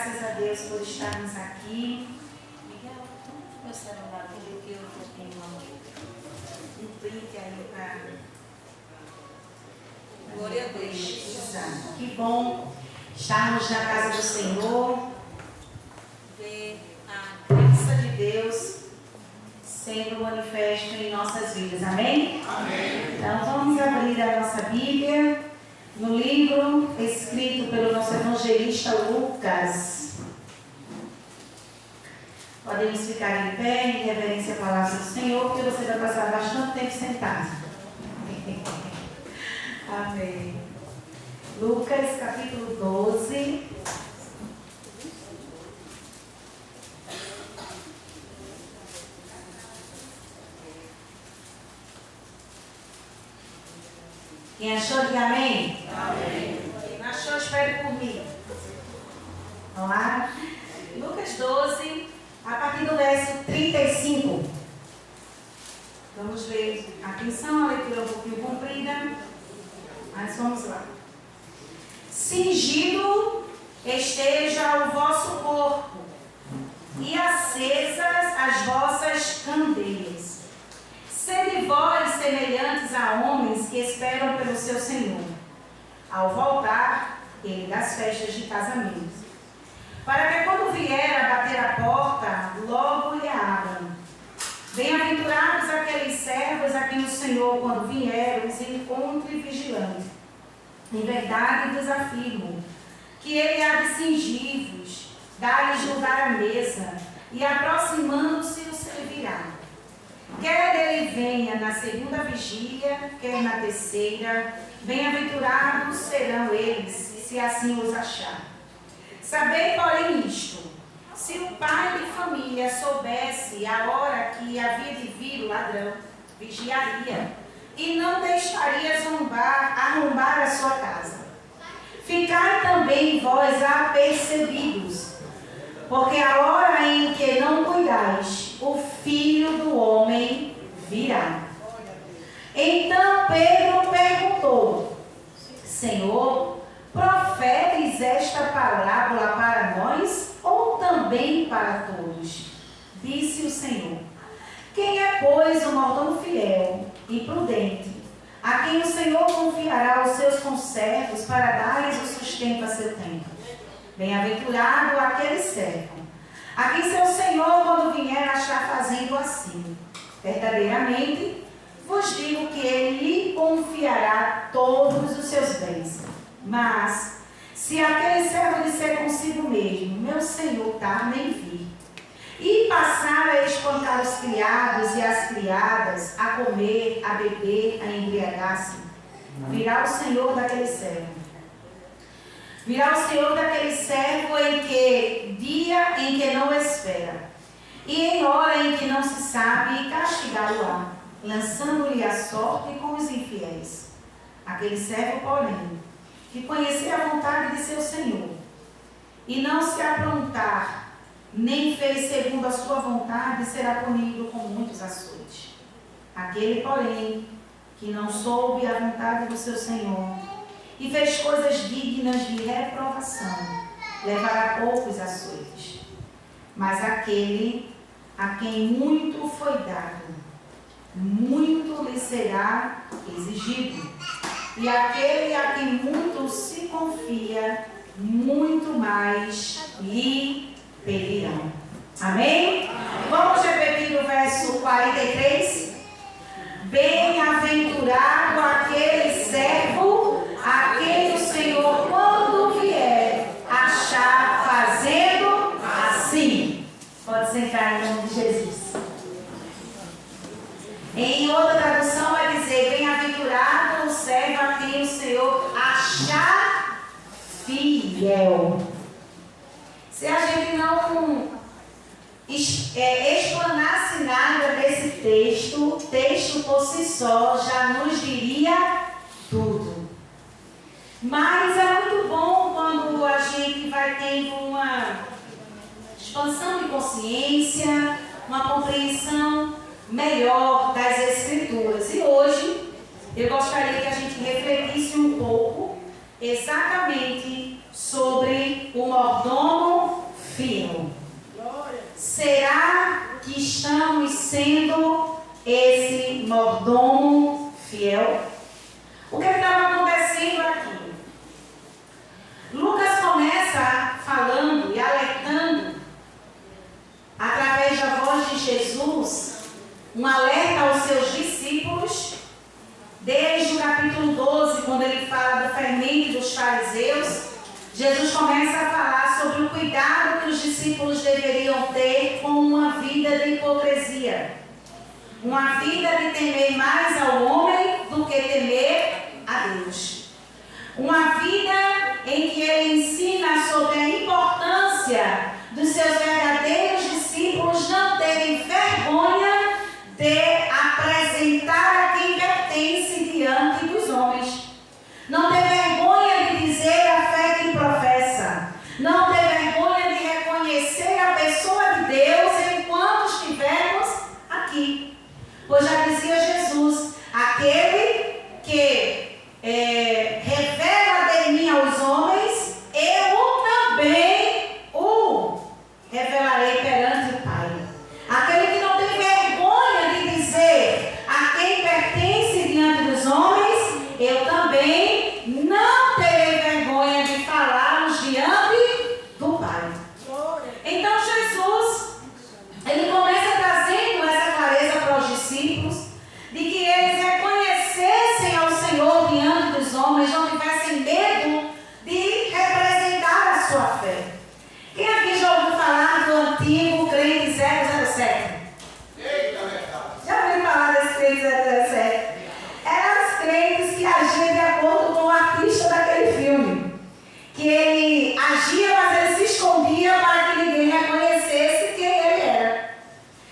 graças a Deus por estarmos aqui. Miguel, meu celular, que eu tenho um print aí para... Glória a Deus. Exato. Que bom estarmos na casa do Senhor, ver a graça de Deus sendo manifesto em nossas vidas. Amém? Amém. Então vamos abrir a nossa Bíblia no livro escrito pelo nosso evangelista Lucas. Podemos ficar em pé em reverência à palavra do Senhor, porque você vai passar bastante tempo sentado. Amém. Lucas capítulo 12. Quem achou, diga amém. Amém. Quem não achou, espere por mim. Vamos lá? Lucas 12, a partir do verso 35. Vamos ver. Atenção, a leitura é um pouquinho comprida, mas vamos lá. Cingido esteja o vosso corpo, e acesas as vossas candeias. Sede vós semelhantes a homens que esperam pelo seu Senhor, ao voltar ele das festas de casamento, para que quando vier a bater a porta, logo lhe abram. Bem-aventurados aqueles servos a quem o Senhor, quando vier, os encontre vigilante. Em verdade vos afirmo que ele há de cingir-vos, dar-lhes lugar à mesa, e aproximando-se o servirá. Quer ele venha na segunda vigília, quer na terceira, bem-aventurados serão eles, se assim os achar. Sabei, porém, isto: se o pai de família soubesse a hora que havia de vir o ladrão, vigiaria, e não deixaria arrombar a sua casa. Ficai também vós apercebidos, porque a hora em que não cuidais, o Filho do Homem virá. Então Pedro perguntou: Senhor, proferes esta parábola para nós ou também para todos? Disse o Senhor: quem é, pois, o mordomo fiel e prudente, a quem o Senhor confiará os seus conservos para dar-lhes o sustento a seu tempo? Bem-aventurado aquele servo, a quem seu Senhor, quando vier, achar fazendo assim. Verdadeiramente, vos digo que ele lhe confiará todos os seus bens. Mas, se aquele servo disser consigo mesmo: meu Senhor tarda em vir, e passar a espantar os criados e as criadas, a comer, a beber, a embriagar-se, virá o Senhor daquele servo. Virá o Senhor daquele servo dia em que não espera, e em hora em que não se sabe, castigá-lo-á, lançando-lhe a sorte com os infiéis. Aquele servo, porém, que conhecer a vontade de seu Senhor, e não se aprontar, nem fez segundo a sua vontade, será punido com muitos açoites. Aquele, porém, que não soube a vontade do seu Senhor, e fez coisas dignas de reprovação, levará poucos açoites. Mas aquele a quem muito foi dado, muito lhe será exigido. E aquele a quem muito se confia, muito mais lhe pedirão. Amém? Vamos repetir o verso 43? Bem-aventurado aquele servo a quem o Senhor, quando vier, achar fazendo assim. Pode sentar em nome de Jesus. Em outra tradução vai dizer: bem-aventurado o servo a quem o Senhor achar fiel. Se a gente não explanasse nada desse texto, o texto por si só já nos diria tudo. Mas é muito bom quando a gente vai tendo uma expansão de consciência, uma compreensão melhor das Escrituras. E hoje eu gostaria que a gente refletisse um pouco exatamente sobre o mordomo fariseus, Jesus começa a falar sobre o cuidado que os discípulos deveriam ter com uma vida de hipocrisia. Uma vida de temer mais ao homem do que temer a Deus. Uma vida em que ele ensina sobre a importância dos seus verdadeiros discípulos não terem vergonha de apresentar a quem pertence diante dos homens. Não ter vergonha de dizer a fé que professa. Não ter vergonha de reconhecer a pessoa de Deus enquanto estivermos aqui. Pois já dizia Jesus, aquele que revela de mim aos homens, eu também o revelarei perante o Pai. Aquele que não tem vergonha de dizer a quem pertence diante dos homens, eu também não terei vergonha de falá-los diante do Pai. Então Jesus, ele começa trazendo essa clareza para os discípulos, de que eles reconhecessem ao Senhor diante dos homens, não tivessem medo de representar a sua fé. Quem aqui já ouviu falar do antigo crente 007? Já ouviu falar desse crente 007? Eram os crentes que agiam de acordo com o artista daquele filme. Que ele agia, mas ele se escondia para que ninguém reconhecesse quem ele era.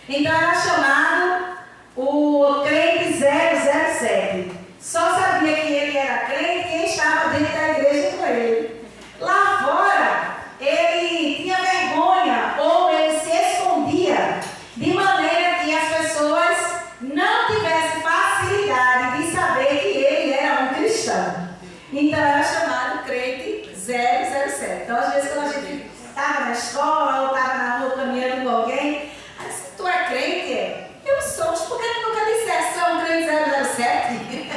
Então era chamado o crente 007. Só sabia que ele era crente quem estava dentro da igreja com ele. Lá fora, ele tinha vergonha ou ele se escondia, de maneira que as pessoas não tivessem facilidade de saber que ele era um cristão. Então era chamado crente 007. Então, às vezes, quando a gente estava na escola ou estava na rua caminhando com alguém, tu é crente? Eu sou. Por que tu nunca disseste que é um crente 007?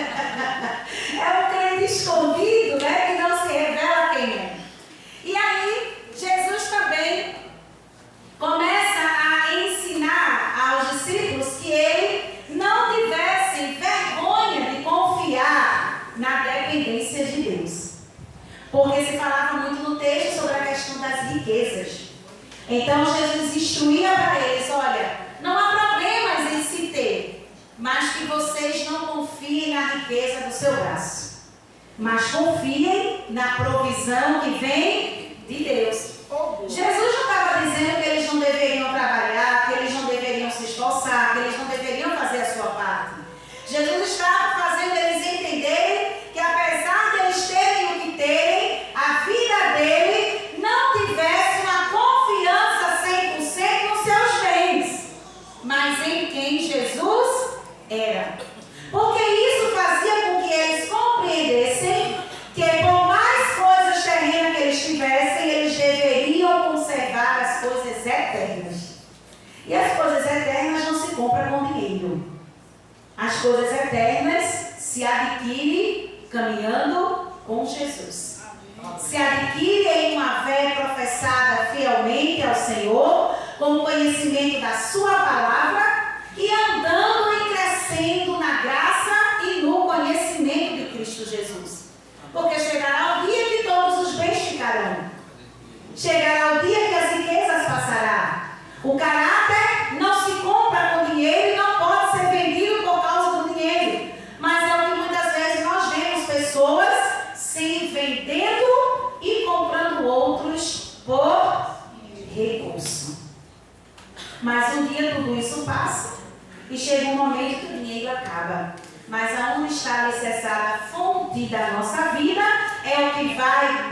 É um crente escondido, né? Que não se revela quem é. E aí, Jesus também começa a ensinar aos discípulos que ele não tivesse vergonha de confiar na dependência de Deus. Porque se falava muito no texto sobre a questão das riquezas. Então Jesus instruía para eles, olha, não há problemas em se ter, mas que vocês não confiem na riqueza do seu braço, mas confiem na provisão que vem de Deus. Jesus não estava dizendo que eles não deveriam trabalhar, que eles não deveriam se esforçar, que eles não deveriam fazer a sua parte. Jesus estava fazendo eles entenderem que apesar de eles terem o que terem, a vida dele não tivesse uma confiança 100% nos seus bens, mas em quem Jesus era. Porque isso fazia com que eles compreendessem que por mais coisas terrenas que eles tivessem, eles deveriam conservar as coisas eternas. E as coisas eternas não se compram com dinheiro. As coisas eternas se adquirem caminhando com Jesus. Se adquire em uma fé professada fielmente ao Senhor, com o conhecimento da sua palavra e andando e crescendo na graça e no conhecimento de Cristo Jesus. Porque chegará o dia que todos os bens ficarão. Chegará o dia que as riquezas passarão. O caráter não se compra com dinheiro e não pode ser vendido por causa do dinheiro. Mas é o que muitas vezes nós vemos pessoas se vendendo e comprando outros por recurso. Mas um dia tudo isso passa e chega um momento que o dinheiro acaba. Mas aonde está alicerçada a fonte da nossa vida é o que vai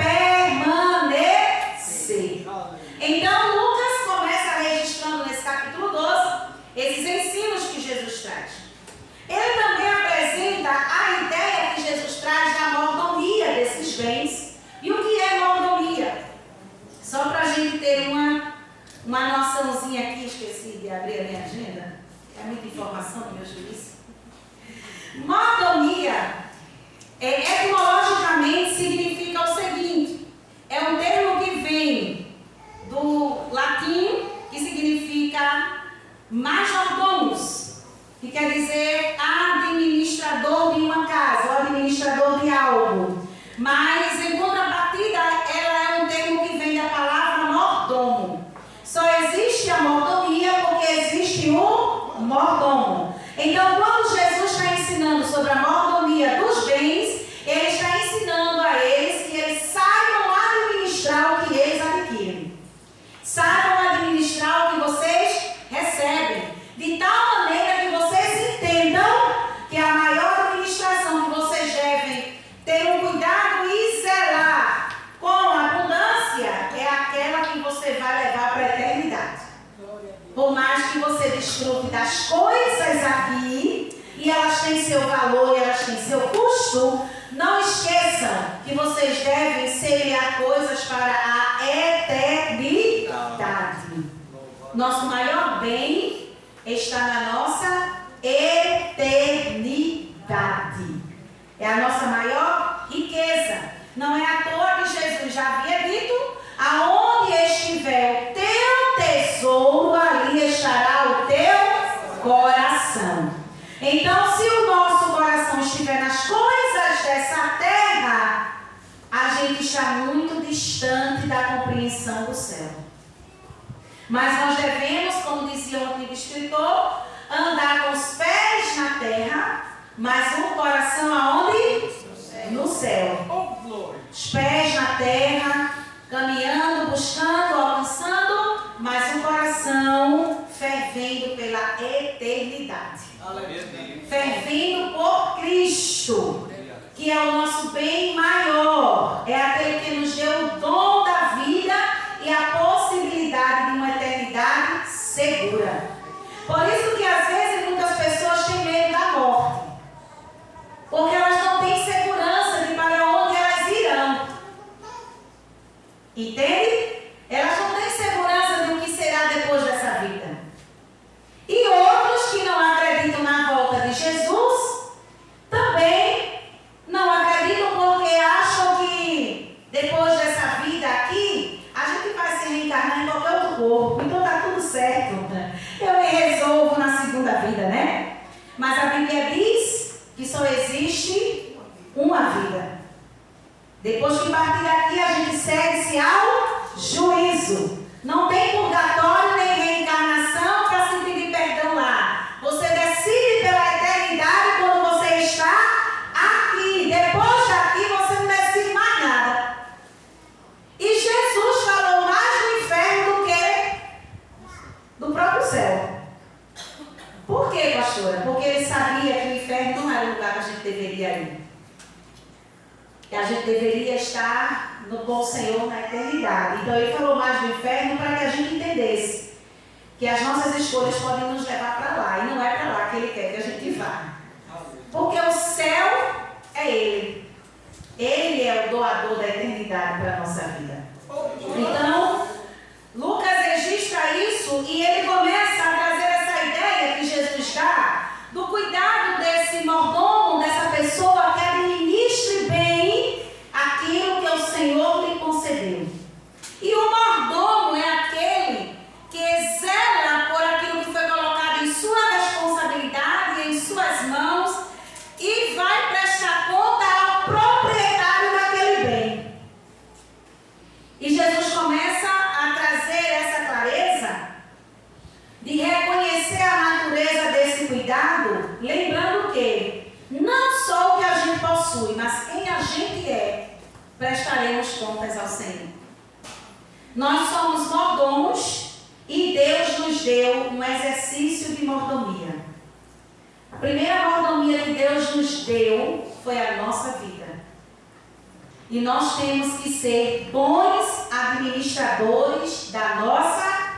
permanecer. Então Lucas começa registrando nesse capítulo 12 esses ensinos que Jesus traz. Ele também apresenta a ideia que Jesus traz da mordomia desses bens. E o que é mordomia? Só para a gente ter uma noçãozinha aqui, esqueci de abrir a minha agenda. É muita informação no meu juízo. Mordomia, etimologicamente, significa o seguinte: é um termo que vem do latim, que significa majordomos, que quer dizer administrador de uma casa, ou administrador de algo. Mas, em contrapartida, justo, não esqueçam que vocês devem semear coisas para a eternidade. Nosso maior bem está na nossa eternidade. É a nossa maior riqueza. Não é à toa que Jesus já havia dito: aonde estiver o teu tesouro, ali estará o teu coração. Então, se o nosso coração estiver nas coisas dessa terra, a gente está muito distante da compreensão do céu. Mas nós devemos, como dizia o antigo escritor, andar com os pés na terra, mas o coração aonde? No céu. Os pés na terra, caminhando, buscando, alcançando, mas o coração fervendo pela eternidade. Fervendo por Cristo, que é o nosso bem maior. É aquele que nos deu o dom da vida e a possibilidade de uma eternidade segura. Por isso que às vezes muitas pessoas têm medo da morte, porque elas não têm segurança de para onde elas irão. Entende? Elas não têm segurança do que será depois dessa vida. E outros que não acreditam na volta de Jesus também não acreditam, porque acham que depois dessa vida aqui a gente vai se reencarnar em qualquer outro corpo, então está tudo certo. Eu me resolvo na segunda vida, né? Mas a Bíblia diz que só existe uma vida. Depois que partir daqui, a gente segue-se ao juízo. Não tem purgatório nem reencarnação para se pedir perdão lá. Você decide pela eternidade quando você está aqui. Depois daqui, você não decide mais nada. E Jesus falou mais do inferno do que do próprio céu. Por quê, pastora? Porque ele sabia que o inferno não era o lugar que a gente deveria ir. Que a gente deveria estar com o Senhor na eternidade. Então ele falou mais do inferno para que a gente entendesse que as nossas escolhas podem nos levar para lá. E não é para lá que ele quer que a gente vá. Porque o céu é ele. Ele é o doador da eternidade para a nossa vida. Então, Lucas registra isso e ele começa a trazer essa ideia que Jesus dá do cuidado desse mordomo, dessa pessoa que administre bem aquilo que o Senhor lhe concedeu. E o mordomo é aquele que zela por aquilo que foi colocado em sua responsabilidade, em suas mãos, e vai prestar conta ao proprietário daquele bem. E Jesus começa a trazer essa clareza de reconhecer a natureza desse cuidado, lembrando que não só o que a gente possui, mas quem a gente é, prestaremos contas ao Senhor. Nós somos mordomos e Deus nos deu um exercício de mordomia. A primeira mordomia que Deus nos deu foi a nossa vida. E nós temos que ser bons administradores da nossa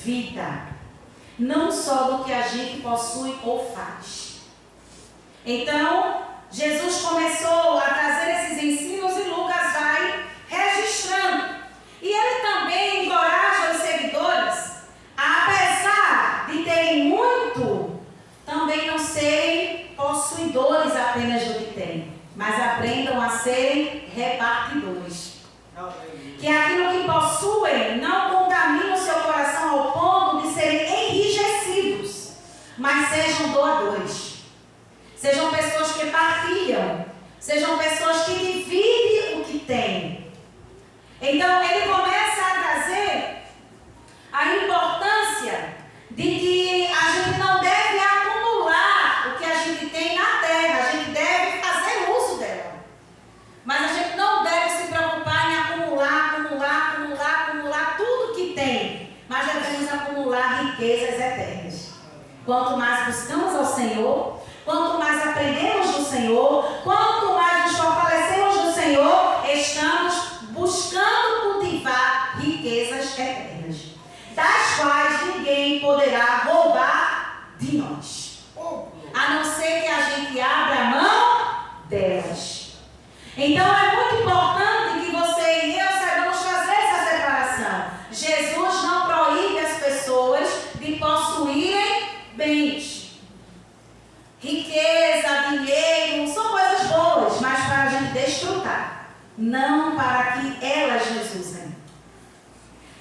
vida. Não só do que a gente possui ou faz. Então, Jesus começou a trazer esses ensinos e Lucas vai registrando. E ele também encoraja os seguidores a, apesar de terem muito, também não serem possuidores apenas do que têm, mas aprendam a serem repartidores. Que aquilo que possuem não contamine o seu coração ao ponto de serem enrijecidos, mas sejam doadores. Sejam pessoas que partilham, sejam pessoas que dividem o que têm. Então ele começa a trazer a importância de que a gente não deve acumular o que a gente tem na terra, a gente deve fazer uso dela. Mas a gente não deve se preocupar em acumular tudo que tem, mas devemos acumular riquezas eternas. Quanto mais buscamos ao Senhor, quanto mais aprendemos do Senhor, quanto mais nos fortalecemos do Senhor, estamos buscando cultivar riquezas eternas, das quais ninguém poderá roubar de nós, a não ser que a gente abra a mão delas.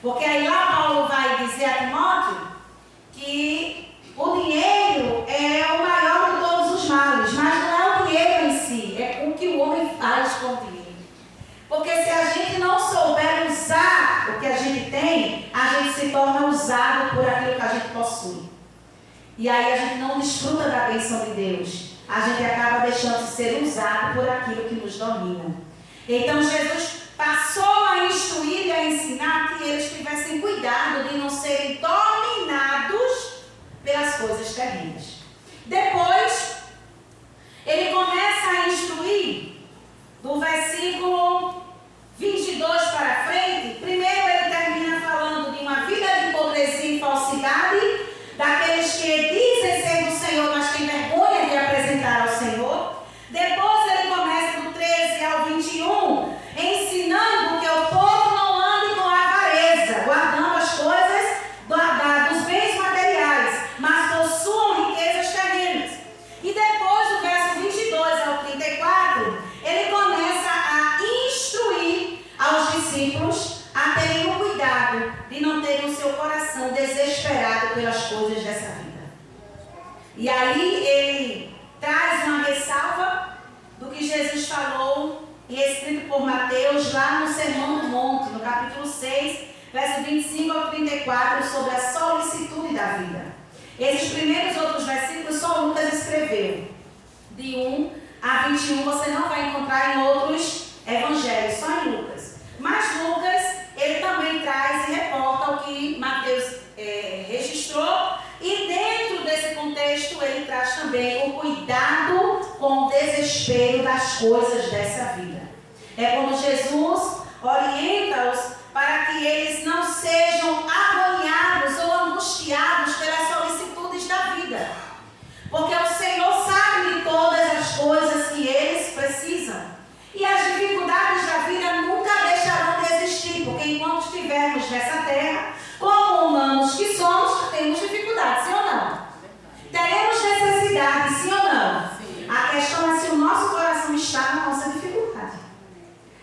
Porque aí lá Paulo vai dizer a Timóteo que o dinheiro é o maior de todos os males, mas não é o dinheiro em si, é o que o homem faz com o dinheiro. Porque se a gente não souber usar o que a gente tem, a gente se torna usado por aquilo que a gente possui. E aí a gente não desfruta da bênção de Deus. A gente acaba deixando de ser usado por aquilo que nos domina. Então Jesus passou a instruir e a ensinar que eles tivessem cuidado de não serem dominados pelas coisas terrenas. Depois, ele começa a instruir do versículo 22 para frente. Primeiro ele termina falando de uma vida de hipocrisia e falsidade, daqueles que dizem ser do Senhor, mas têm vergonha de apresentar ao Senhor. Depois ele começa do 13 ao 21, ensinando que o povo não ande com avareza, guardando as coisas dos bens materiais, mas possuam riquezas terrenas. E depois do verso 22 ao 34, ele começa a instruir aos discípulos a terem o cuidado de não terem o seu coração desesperado pelas coisas dessa vida. E aí ele traz uma ressalva do que Jesus falou e escrito por Mateus lá no Sermão do Monte, no capítulo 6, verso 25 ao 34, sobre a solicitude da vida. Esses primeiros outros versículos só Lucas escreveu. De 1 a 21 você não vai encontrar em outros evangelhos, só em Lucas. Mas Lucas, ele também traz e reporta o que Mateus registrou, e dentro desse contexto ele traz também o cuidado com o desespero das coisas dessa vida. É quando Jesus orienta-os para que eles não sejam agoniados ou angustiados pelas solicitudes da vida. Porque o Senhor sabe de todas as coisas que eles precisam. E as dificuldades da vida nunca deixarão de existir, porque enquanto estivermos nessa terra, como humanos que somos, temos dificuldades, sim ou não? Teremos necessidade, sim ou não? Sim. A questão é se o nosso coração está na nossa dificuldade.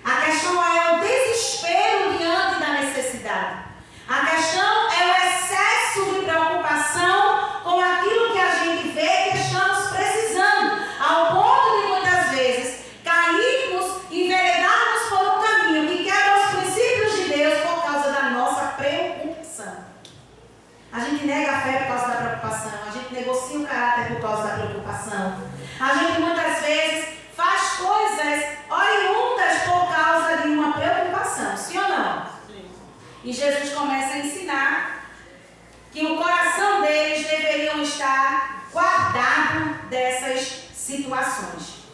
A questão é o desespero diante da necessidade. A questão é o excesso de preocupação com aquilo que a gente vê que estamos precisando, ao ponto de muitas vezes cairmos e enveredarmos por um caminho que quebra os princípios de Deus por causa da nossa preocupação. A gente nega a fé por causa da preocupação, a gente negocia o caráter por causa da preocupação. A gente muitas vezes faz coisas oriundas por causa de uma preocupação, sim ou não? Sim. E Jesus começa a ensinar que o coração deles deveriam estar guardado dessas situações.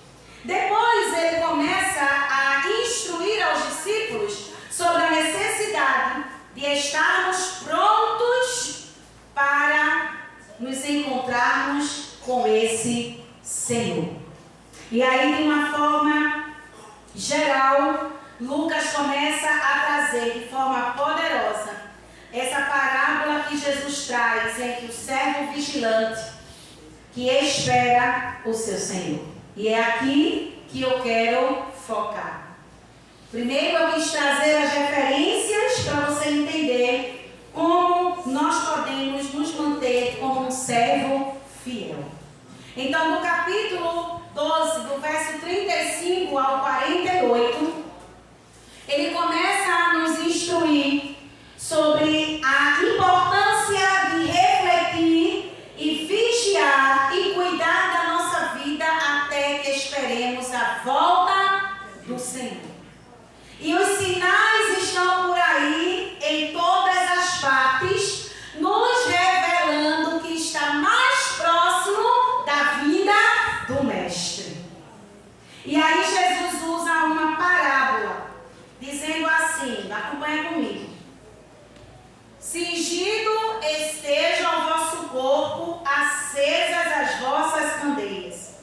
Depois ele começa a instruir aos discípulos sobre a necessidade de estarmos prontos para nos encontrarmos com esse Senhor. E aí, de uma forma geral, Lucas começa a trazer de forma poderosa essa parábola que Jesus traz entre o servo vigilante que espera o seu Senhor. E é aqui que eu quero focar. Primeiro eu quis trazer as referências para você entender como nós podemos nos manter como um servo fiel. Então, no capítulo 12, do verso 35 ao 48, ele começa a nos instruir sobre a importância de refletir e vigiar e cuidar da nossa vida até que esperemos a volta do Senhor. E os sinais estão por aí em todas as partes, nos revelando que está mais próximo da vinda do Mestre. E aí Jesus usa uma parábola, dizendo assim, acompanha comigo. Cingido esteja o vosso corpo, acesas as vossas candeias.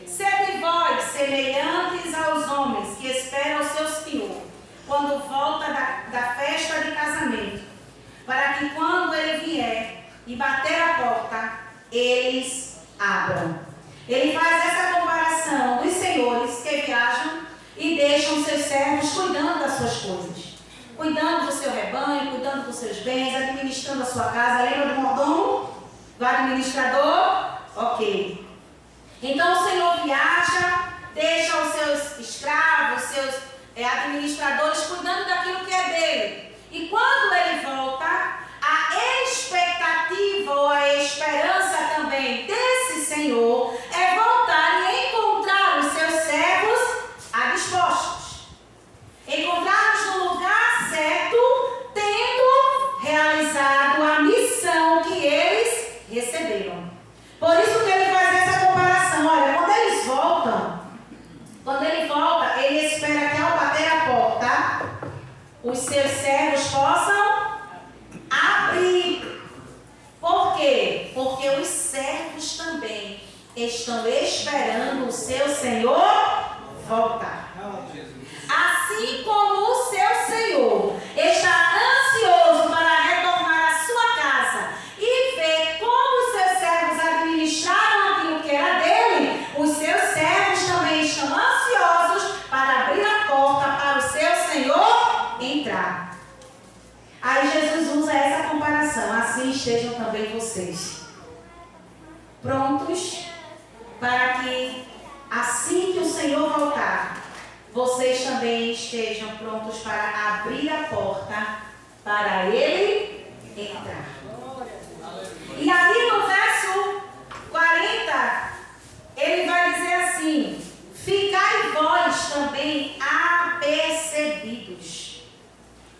Sede vós semelhantes aos homens que esperam o seu Senhor, quando volta da festa de casamento, para que quando ele vier e bater a porta, eles abram. Ele faz essa comparação dos senhores que viajam e deixam seus servos cuidando das suas coisas. cuidando do seu rebanho, cuidando dos seus bens, administrando a sua casa. Lembra do mordomo? Do administrador? Ok. Então o Senhor viaja, deixa os seus escravos, seus administradores cuidando daquilo que é dele. E quando ele volta, a expectativa ou a esperança também desse Senhor é voltar e encontrar os seus servos dispostos. Encontrá-los no lugar certo, tendo realizado a missão que eles receberam. Por isso que ele faz essa comparação. Olha, quando ele volta, ele espera que ao bater a porta, os seus servos possam abrir. Por quê? Porque os servos também estão esperando o seu Senhor voltar. Assim como o seu Senhor está ansioso para retornar à sua casa e ver como os seus servos administraram aquilo que era dele, os seus servos também estão ansiosos para abrir a porta para o seu Senhor entrar. Aí Jesus usa essa comparação. Assim estejam também vocês prontos para que assim que o Senhor voltar, vocês também estejam prontos para abrir a porta para Ele entrar. E aí no verso 40, ele vai dizer assim: ficai vós também apercebidos,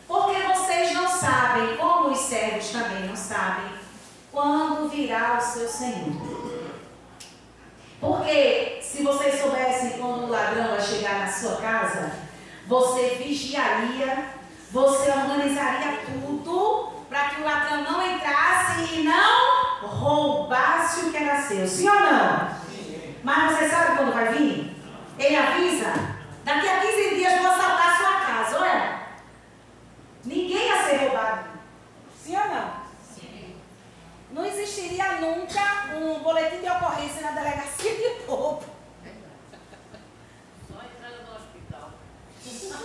porque vocês não sabem, como os servos também não sabem, quando virá o seu Senhor. Porque se vocês soubessem quando o ladrão vai chegar na sua casa, você vigiaria, você organizaria tudo para que o ladrão não entrasse e não roubasse o que era seu. Sim ou não? Sim. Mas você sabe quando vai vir? Ele avisa: daqui a 15 dias vou assaltar a sua casa. Olha, ninguém ia ser roubado. Sim ou não? Não existiria nunca um boletim de ocorrência na delegacia de roubo. Só entrando no hospital. Só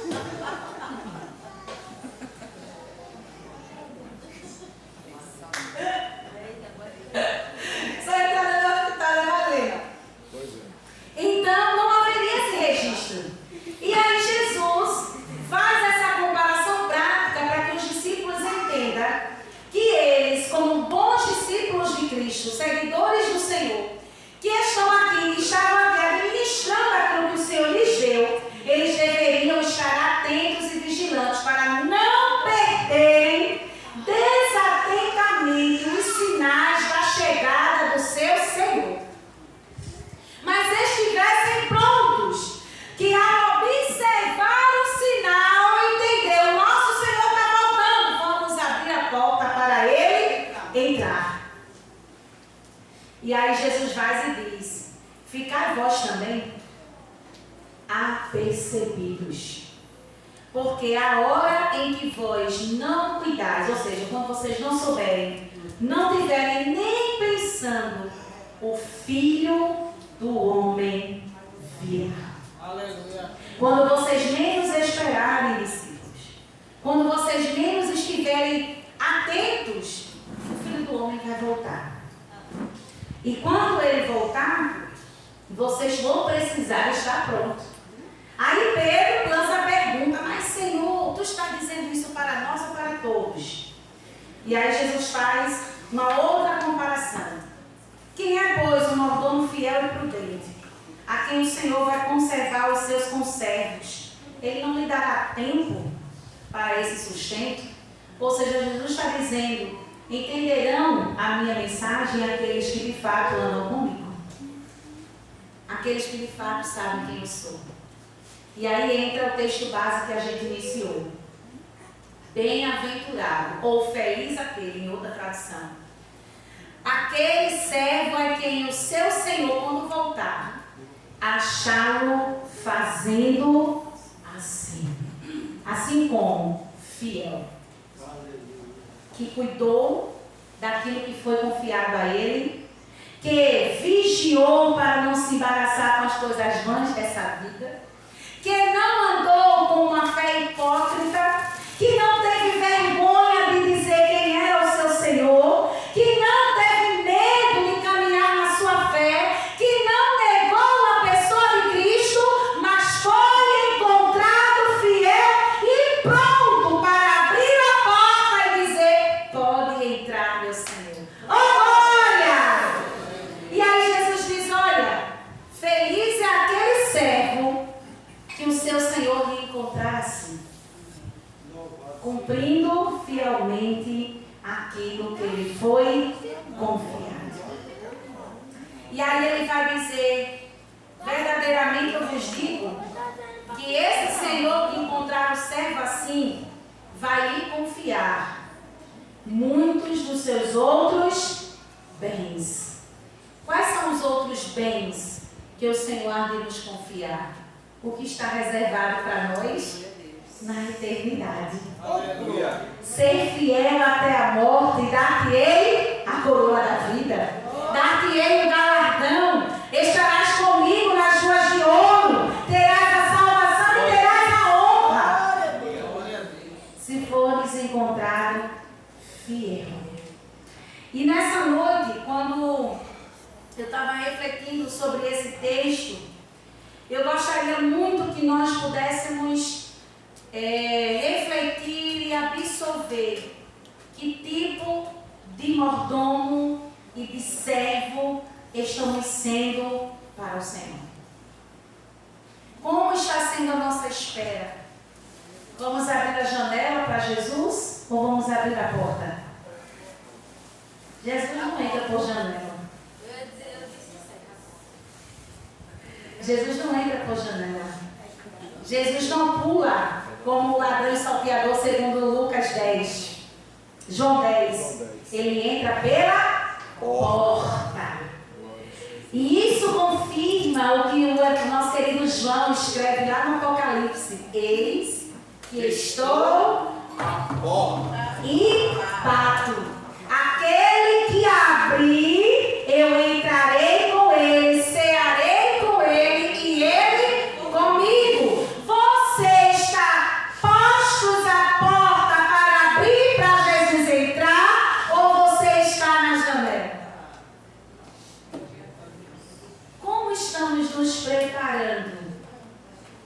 entrando no hospital, né, Marlena? Pois é. Então não haveria esse registro. E aí Jesus faz essa comparação prática para que os discípulos entendam que eles, como bons discípulos de Cristo, seguidores do Senhor, que estão aqui, que estavam aqui administrando aquilo que o Senhor lhes deu, eles deveriam estar atentos e vigilantes para não perderem desatentamente os sinais da chegada do seu Senhor. Mas estivessem prontos, que ao observar o sinal, entender, o nosso Senhor está voltando, vamos abrir a porta para Ele entrar. E aí Jesus vai e diz: ficai vós também apercebidos, porque a hora em que vós não cuidais, ou seja, quando vocês não souberem, não tiverem nem pensando, o Filho do Homem virá. Aleluia. Quando vocês menos esperarem, discípulos, quando vocês menos estiverem atentos, o Filho do Homem vai voltar. E quando ele voltar, vocês vão precisar estar prontos. Aí Pedro lança a pergunta: mas Senhor, tu está dizendo isso para nós ou para todos? E aí Jesus faz uma outra comparação. Quem é, pois, o mordomo fiel e prudente, a quem o Senhor vai conservar os seus conservos? Ele não lhe dará tempo para esse sustento? Ou seja, Jesus está dizendo: entenderão a minha mensagem aqueles que de fato andam comigo, aqueles que de fato sabem quem eu sou. E aí entra o texto base que a gente iniciou: bem-aventurado, ou feliz aquele, em outra tradução, aquele servo a quem o seu Senhor, quando voltar, achá-lo fazendo assim como fiel, que cuidou daquilo que foi confiado a ele, que vigiou para não se embaraçar com as coisas vãs dessa vida, que não andou com uma fé hipócrita, que não cumprindo fielmente aquilo que ele foi confiado. E aí ele vai dizer: verdadeiramente eu vos digo que esse Senhor que encontrar o servo assim, vai lhe confiar muitos dos seus outros bens. Quais são os outros bens que o Senhor há de nos confiar? O que está reservado para nós na eternidade. Ser fiel até a morte, dar-te-ei a coroa da vida, dar-te-ei o galardão, estarás comigo nas ruas de ouro, terás a salvação e terás a honra, se fores encontrado fiel. E nessa noite, quando eu estava refletindo sobre esse texto, eu gostaria muito que nós pudéssemos refletir e absorver que tipo de mordomo e de servo estamos sendo para o Senhor. Como está sendo a nossa espera? Vamos abrir a janela para Jesus ou vamos abrir a porta? Jesus não entra por janela. Jesus não entra por janela. Jesus não pula como o ladrão e salteador, segundo Lucas 10. João 10. Ele entra pela porta. E isso confirma o que o nosso querido João escreve lá no Apocalipse. Eis que estou à porta e bato. Aquele que abrir, eu entrarei com ele, cearei com ele e ele comigo. Você está postos à porta para abrir para Jesus entrar, ou você está na janela? Como estamos nos preparando?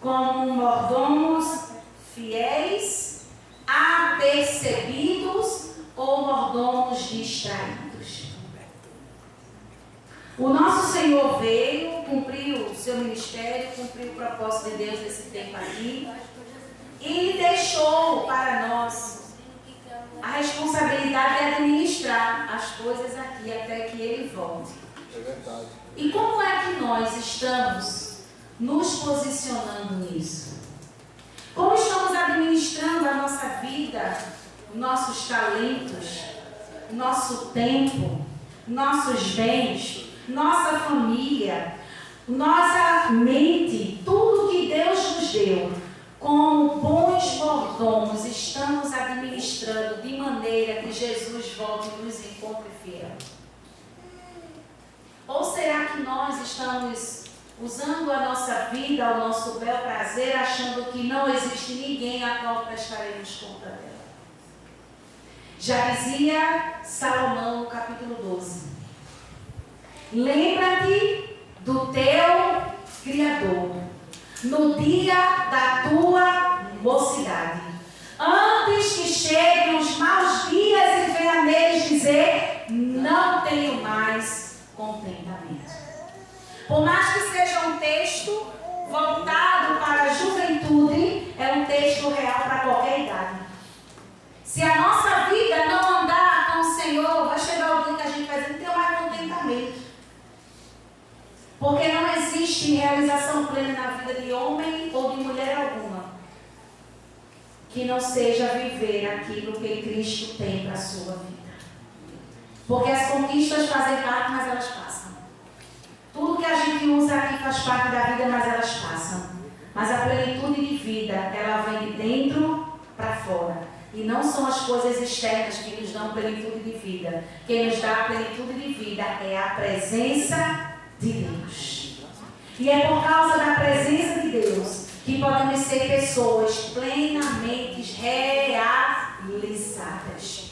Como mordomos fiéis, apercebidos ou mordomos distraídos? O nosso Senhor veio, cumpriu o seu ministério, cumpriu o propósito de Deus nesse tempo aqui e deixou para nós a responsabilidade de administrar as coisas aqui até que Ele volte. É verdade. E como é que nós estamos nos posicionando nisso? Como estamos administrando a nossa vida, nossos talentos, nosso tempo, nossos bens, nossa família, nossa mente, tudo que Deus nos deu, como bons mordomos, estamos administrando de maneira que Jesus volte e nos encontre fiel? Ou será que nós estamos usando a nossa vida ao nosso bel prazer, achando que não existe ninguém a qual prestaremos conta dela? Já dizia Salomão no capítulo 12: lembra-te do teu Criador no dia da tua mocidade, antes que cheguem os maus dias e venha neles dizer: não tenho mais contentamento. Por mais que seja um texto voltado para a juventude, é um texto real para qualquer idade. Se a nossa vida não andar com o Senhor, vai chegar alguém que a gente vai dizer: não tenho mais contentamento. Porque não existe realização plena na vida de homem ou de mulher alguma que não seja viver aquilo que Cristo tem para a sua vida. Porque as conquistas fazem parte, mas elas passam. Tudo que a gente usa aqui faz parte da vida, mas elas passam. Mas a plenitude de vida, ela vem de dentro para fora. E não são as coisas externas que nos dão plenitude de vida. Quem nos dá a plenitude de vida é a presença de Deus. E é por causa da presença de Deus que podemos ser pessoas plenamente realizadas.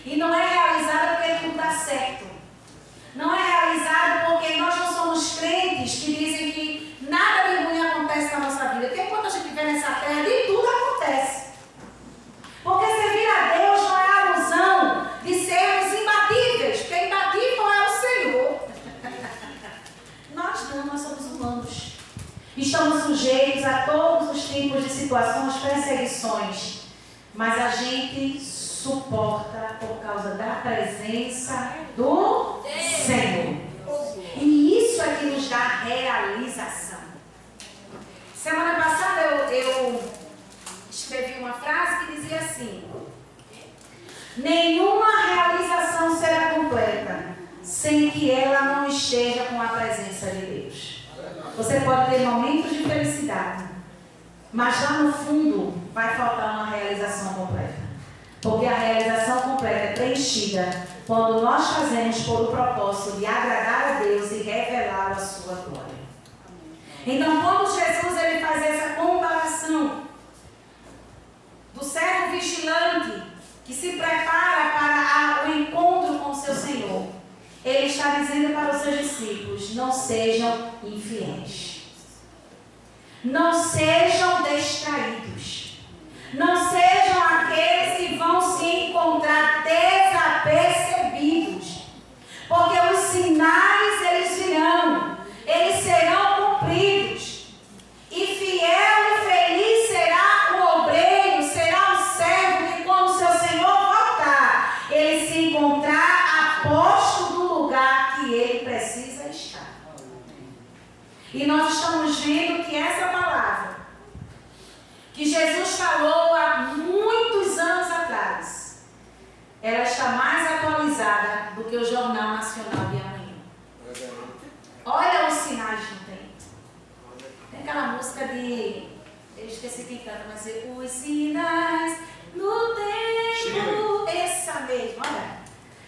E não é realizada porque tudo dá certo. Não é realizado porque nós não somos crentes que dizem que nada de ruim acontece na nossa vida. Porque enquanto a gente vive nessa terra, de tudo acontece. Porque servir a Deus não é alusão de sermos imbatíveis, porque imbatível é o Senhor. Nós não, nós somos humanos. Estamos sujeitos a todos os tipos de situações, perseguições. mas a gente suporta por causa da presença do Senhor. E isso é que nos dá realização. Semana passada eu escrevi uma frase que dizia assim: nenhuma realização será completa sem que ela não esteja com a presença de Deus. Você pode ter momentos de felicidade, mas lá no fundo vai faltar uma realização completa. Porque a realização completa é preenchida quando nós fazemos por o propósito de agradar a Deus e revelar a sua glória. Então, quando Jesus ele faz essa comparação do servo vigilante que se prepara para o encontro com seu Senhor, ele está dizendo para os seus discípulos: não sejam infiéis, não sejam distraídos, não sejam aqueles que vão se encontrar desapercebidos, porque os sinais eles virão, eles serão cumpridos, e fiel e feliz será o obreiro, será o servo que quando seu Senhor voltar, ele se encontrar a posto do lugar que ele precisa estar. E nós estamos vendo que essa palavra que Jesus falou há muitos anos atrás, ela está mais atualizada do que o Jornal Nacional de amanhã. Olha os sinais no tempo. Tem aquela música de... eu esqueci quem canta, mas é os sinais no tempo. Essa mesmo, olha.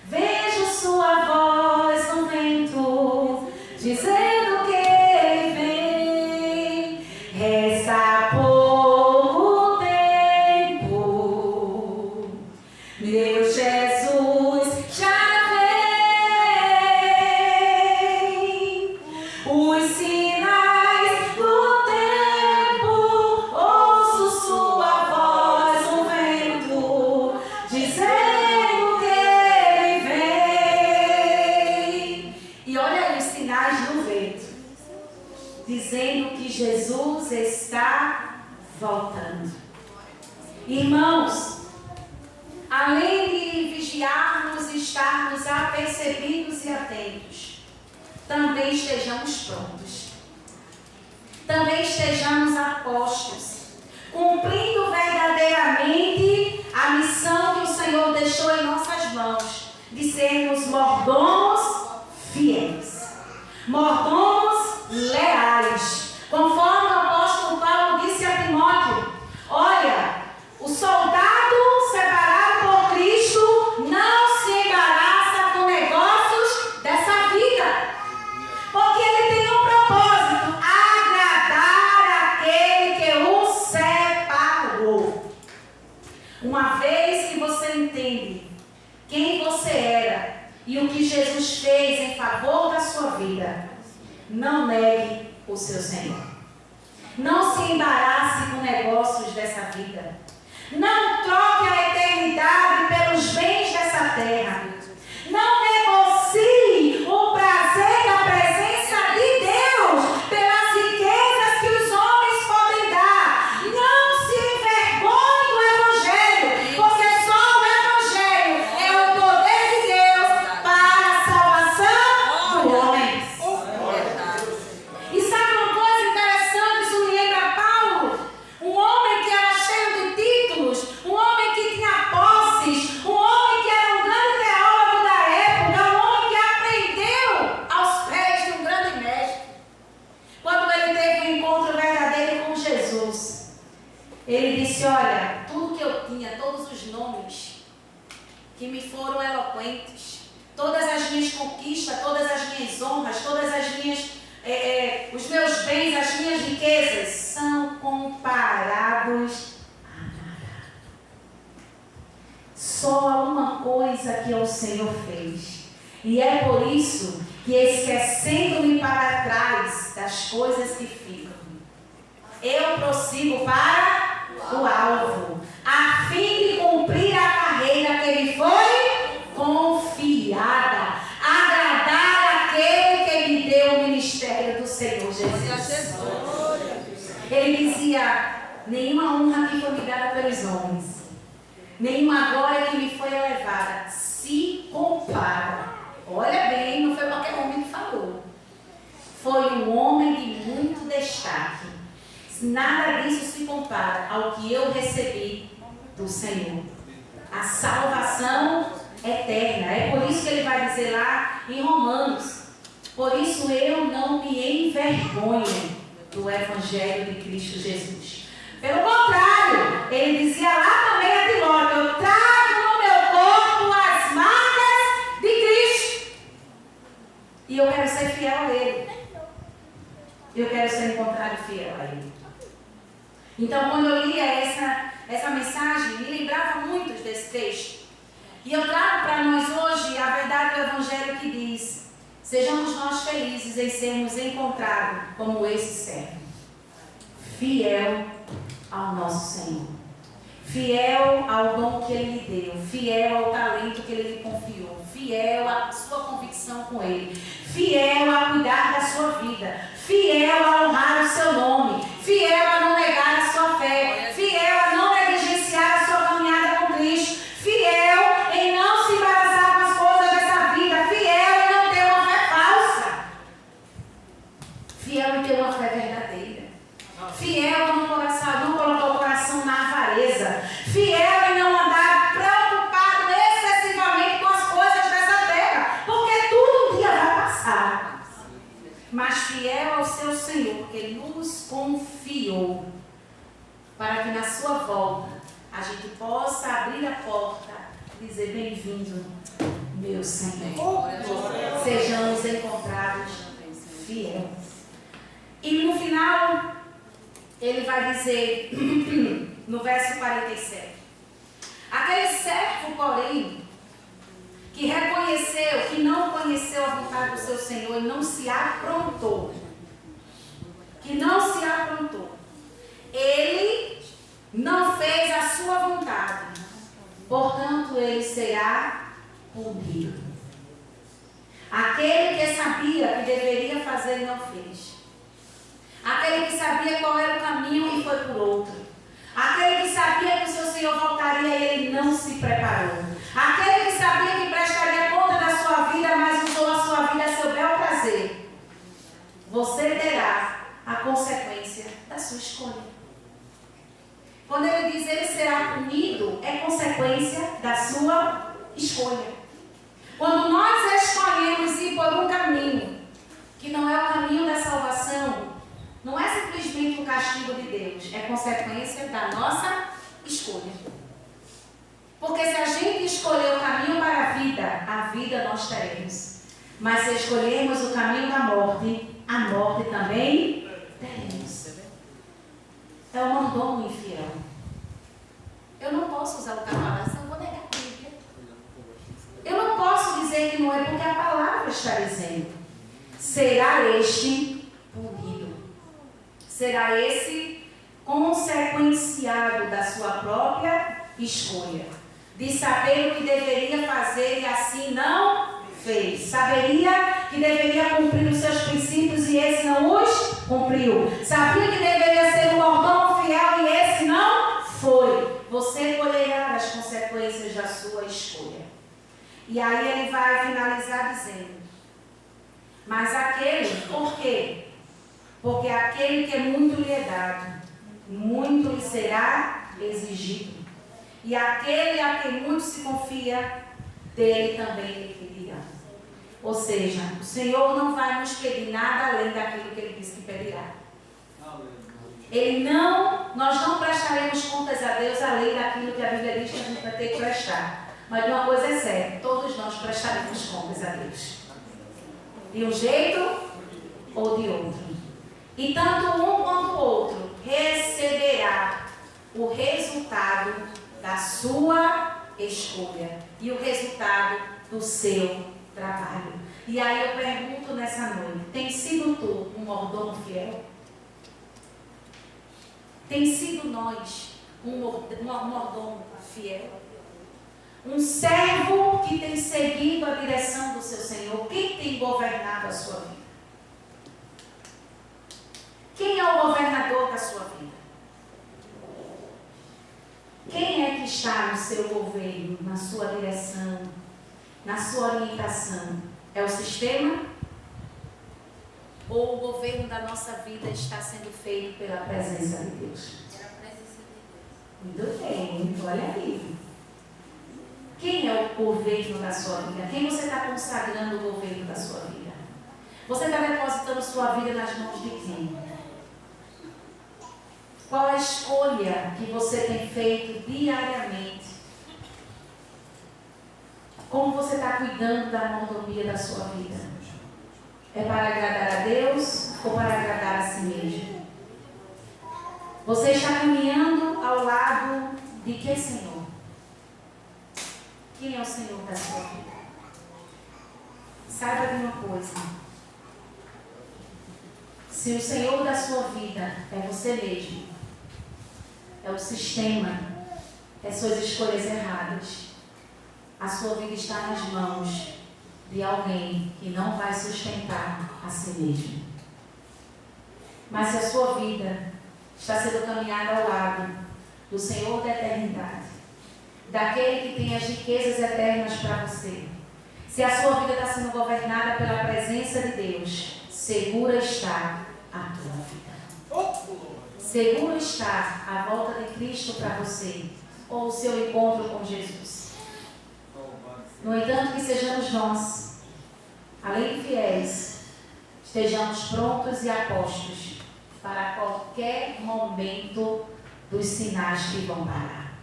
Vejo sua voz no vento, dizendo que ele vem. Resta pouco tempo, meu Jesus já vem. Os sinais do tempo, ouço sua voz no vento, dizendo que ele vem. E olha aí os sinais do vento, dizendo que Jesus está voltando. Irmãos, além de vigiarmos e estarmos apercebidos e atentos, também estejamos prontos. Também estejamos apostos, cumprindo verdadeiramente a missão que o Senhor deixou em nossas mãos, de sermos mordomos fiéis, mordomos leais, conforme o apóstolo Paulo disse a Timóteo: olha, o soldado separado por Cristo não se embaraça com negócios dessa vida, porque ele tem um propósito: agradar aquele que o separou. Uma vez que você entende quem você era e o que Jesus fez em favor da sua vida, não negue o seu Senhor. Não se embarace com negócios dessa vida. Não troque a eternidade pelos bens dessa terra. Não negocie o prazer da presença de Deus pelas riquezas que os homens podem dar. Não se envergonhe do Evangelho, porque só o Evangelho é o poder de Deus para a salvação do homem. E sabe uma coisa interessante? Isso me lembra Paulo, um homem que era cheio de títulos, um homem que tinha posses, um homem que era um grande teólogo da época, um homem que aprendeu aos pés de um grande mestre. Quando ele teve um encontro verdadeiro com Jesus, ele disse: olha, tudo que eu tinha, todos os nomes que me foram eloquentes, todas as minhas conquistas, todas as minhas honras, todas as minhas os meus bens, as minhas riquezas são comparados a nada. Só há uma coisa que o Senhor fez, e é por isso que, esquecendo-me para trás das coisas que ficam, eu prossigo para o alvo, a fim de cumprir a carreira que me foi confiada, agradar aquele que me deu o ministério do Senhor Jesus. Ele dizia: nenhuma honra que foi me dada pelos homens, nenhuma glória que me foi elevada se compara. Olha bem, não foi qualquer homem que falou. Foi um homem de muito destaque. Nada disso se compara ao que eu recebi do Senhor. A salvação eterna. É por isso que ele vai dizer lá em Romanos: por isso eu não me envergonho do Evangelho de Cristo Jesus. Pelo contrário, ele dizia lá também a Timóteo: eu trago no meu corpo as marcas de Cristo. E eu quero ser fiel a Ele. Eu quero ser encontrado fiel a Ele. Então, quando eu lia essa mensagem, me lembrava muito desse texto. E eu trago para nós hoje a verdade do Evangelho que diz: sejamos nós felizes em sermos encontrados como esse servo, fiel ao nosso Senhor, fiel ao dom que Ele lhe deu, fiel ao talento que Ele lhe confiou, fiel à sua convicção com Ele, fiel a cuidar da sua vida, fiel a honrar o seu nome, fiel a não negar a sua fé, fiel a não negligenciar a sua caminhada com Cristo, fiel em não se embaraçar com as coisas dessa vida, fiel em não ter uma fé falsa, fiel em ter uma fé verdadeira, fiel em não colocar o coração na avareza, fiel em não andar preocupado excessivamente com as coisas dessa terra, porque tudo um dia vai passar. Mas fiel ao seu Senhor, que Ele nos confiou, para que na sua volta a gente possa abrir a porta e dizer: bem-vindo, meu Senhor. Sejamos encontrados fiéis. E no final, ele vai dizer, no verso 47, aquele servo, porém, que reconheceu, que não conheceu a vontade do seu Senhor e não se aprontou, ele não fez a sua vontade, portanto ele será punido. Aquele que sabia que deveria fazer e não fez, aquele que sabia qual era o caminho e foi por outro, aquele que sabia que o seu Senhor voltaria e ele não se preparou, aquele que sabia que prestaria conta da sua vida, mas usou a sua vida a seu bel prazer, você terá a consequência da sua escolha. Quando ele diz ele será punido, é consequência da sua escolha. Quando nós escolhemos ir por um caminho que não é o caminho da salvação, não é simplesmente um castigo de Deus, é consequência da nossa escolha. Porque se a gente escolher o caminho para a vida nós teremos. Mas se escolhermos o caminho da morte, a morte também teremos. É o mordomo infiel. Eu não posso usar o cavalo, senão eu vou negar a Bíblia. Eu não posso dizer que não é, porque a palavra está dizendo: será este punido. Será esse consequenciado da sua própria escolha, de saber o que deveria fazer e assim não fez. Saberia que deveria cumprir os seus princípios e esse não os cumpriu. Sabia que deveria ser um mordomo fiel e esse não foi. Você colherá as consequências da sua escolha. E aí ele vai finalizar dizendo: mas aquele, por quê? Porque aquele que é muito lhe é dado, muito lhe será exigido. E aquele a quem muito se confia, dele também lhe pedirá. Ou seja, o Senhor não vai nos pedir nada além daquilo que Ele disse que pedirá. Nós não prestaremos contas a Deus além daquilo que a Bíblia diz que a gente vai ter que prestar. Mas uma coisa é certa, todos nós prestaremos contas a Deus. De um jeito ou de outro. E tanto um quanto o outro receberá o resultado da sua escolha e o resultado do seu trabalho. E aí eu pergunto nessa noite: tem sido tu um mordomo fiel? Tem sido nós um mordomo fiel? Um servo que tem seguido a direção do seu Senhor? Quem tem governado a sua vida? Quem é o governador da sua vida? Quem é que que está no seu governo, na sua direção, na sua orientação? É o sistema? Ou o governo da nossa vida está sendo feito pela presença de Deus? Era a presença de Deus. Muito bem, olha aí. Quem é o governo da sua vida? Quem você está consagrando o governo da sua vida? Você está depositando sua vida nas mãos de quem? Qual a escolha que você tem feito diariamente? Como você está cuidando da mordomia da sua vida? É para agradar a Deus ou para agradar a si mesmo? Você está caminhando ao lado de que, Senhor? Quem é o Senhor da sua vida? Saiba de uma coisa. Se o Senhor da sua vida é você mesmo, é o sistema, é suas escolhas erradas, a sua vida está nas mãos de alguém que não vai sustentar a si mesmo. Mas se a sua vida está sendo caminhada ao lado do Senhor da eternidade, daquele que tem as riquezas eternas para você, se a sua vida está sendo governada pela presença de Deus, segura está a tua vida. Seguro está a volta de Cristo para você, ou o seu encontro com Jesus. No entanto, que sejamos nós, além de fiéis, estejamos prontos e apostos para qualquer momento dos sinais que vão parar.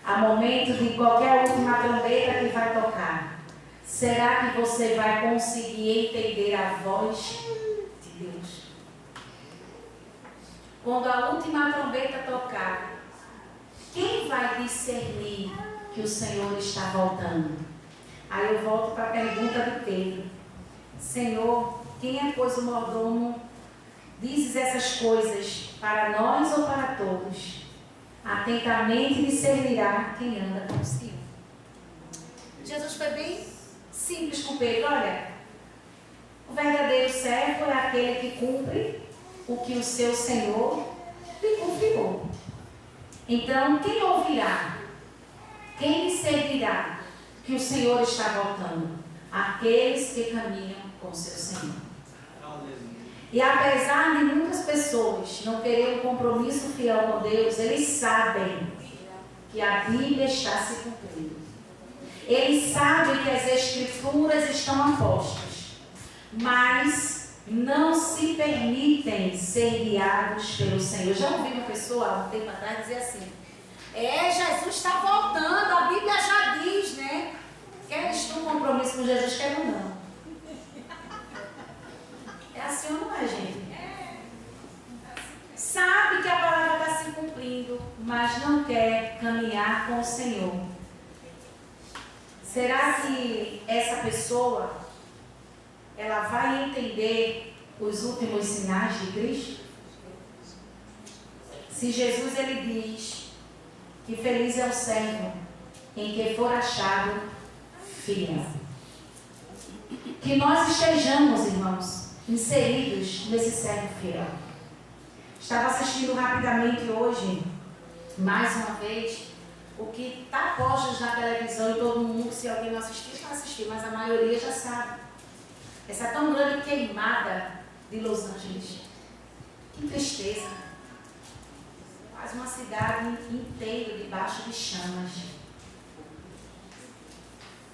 Há momento de qualquer última trombeta que vai tocar. Será que você vai conseguir entender a voz de Deus? Quando a última trombeta tocar, quem vai discernir que o Senhor está voltando? Aí eu volto para a pergunta de Pedro. Senhor, quem é, pois, o mordomo? Dizes essas coisas para nós ou para todos? Atentamente discernirá quem anda com o Senhor. Jesus foi bem simples com Pedro. Olha, o verdadeiro servo é aquele que cumpre o que o seu Senhor lhe confiou. Então, quem ouvirá? Quem lhe seguirá que o Senhor está voltando? Aqueles que caminham com o seu Senhor. E apesar de muitas pessoas não terem um compromisso fiel com Deus, eles sabem que a Bíblia está se cumprindo. Eles sabem que as Escrituras estão a postos, mas não se permitem ser guiados pelo Senhor. Eu já ouvi uma pessoa há um tempo atrás dizer assim: Jesus está voltando, a Bíblia já diz, né? Queres tu um compromisso com Jesus? Quero não. É assim ou não é, gente? Sabe que a palavra está se cumprindo, mas não quer caminhar com o Senhor. Será que essa pessoa, ela vai entender os últimos sinais de Cristo? Se Jesus, ele diz que feliz é o servo em que for achado fiel. Que nós estejamos, irmãos, inseridos nesse servo fiel. Estava assistindo rapidamente hoje, mais uma vez, o que está posto na televisão e todo mundo, se alguém não assistiu, está assistindo, mas a maioria já sabe. Essa tão grande queimada de Los Angeles. Que tristeza. Quase uma cidade inteira debaixo de chamas.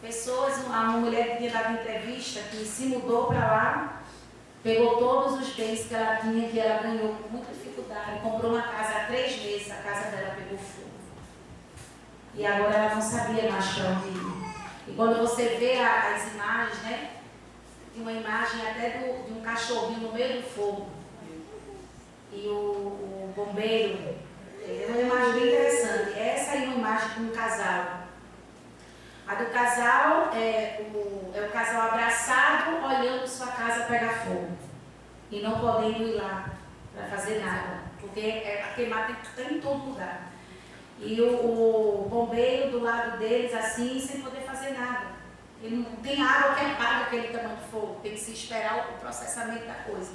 Pessoas, uma mulher que tinha dado entrevista, que se mudou para lá, pegou todos os bens que ela tinha, que ela ganhou com muita dificuldade, comprou uma casa há 3 meses, a casa dela pegou fogo. E agora ela não sabia mais para onde ir. E quando você vê as imagens, né? Tem uma imagem até de um cachorrinho no meio do fogo. E o bombeiro, é uma imagem bem interessante. Essa aí é uma imagem de um casal. A do casal é o casal abraçado, olhando sua casa pegar fogo. E não podendo ir lá para fazer nada. Porque a queimada tem em todo lugar. E o bombeiro do lado deles, assim, sem poder fazer nada. Ele não tem água que apaga aquele tamanho de fogo. Tem que se esperar o processamento da coisa.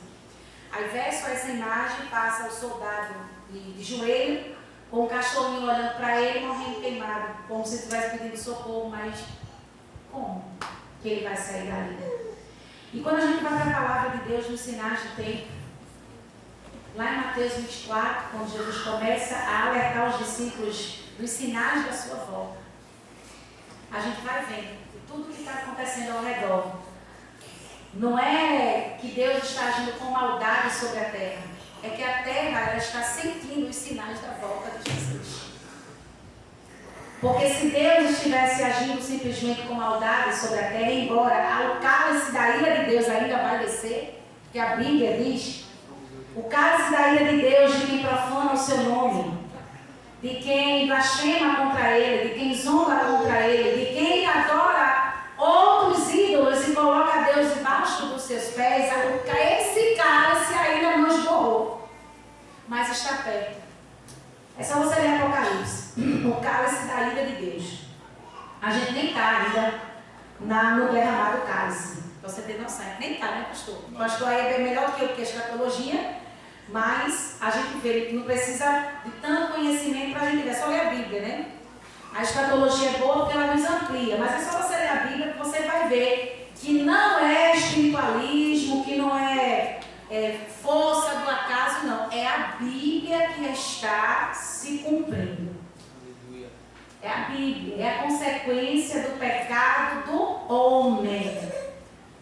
Aí verso essa imagem, passa o soldado de joelho, Ou um cachorrinho olhando para ele morrendo queimado, como se estivesse pedindo socorro, mas como que ele vai sair dali? E quando a gente vai para a palavra de Deus nos sinais do tempo, lá em Mateus 24, quando Jesus começa a alertar os discípulos dos sinais da sua volta, a gente vai vendo que tudo que está acontecendo ao redor não é que Deus está agindo com maldade sobre a terra, é que a terra ela está sentindo os sinais da volta de Jesus. Porque se Deus estivesse agindo simplesmente com maldade sobre a terra, embora o cálice da ira de Deus ainda vai descer, porque a Bíblia diz, o cálice da ira de Deus de quem profana o seu nome, de quem blasfema contra ele, de quem zomba contra ele, de quem adora outros ídolos e coloca Deus debaixo dos seus pés, esse cálice ainda não esborrou, mas está perto. É só você ler Apocalipse, o cálice da ira de Deus. A gente nem está ainda no derramado cálice, para você ter noção. Nem está, né, pastor? O pastor aí é bem melhor do que eu, porque é escatologia, mas a gente vê que não precisa de tanto conhecimento para a gente ver. É só ler a Bíblia, né? A escatologia é boa porque ela nos amplia, mas é só você ler a Bíblia que você vai ver que não é espiritualismo, que não é força do acaso, não. É a Bíblia que está se cumprindo. É a Bíblia, é a consequência do pecado do homem.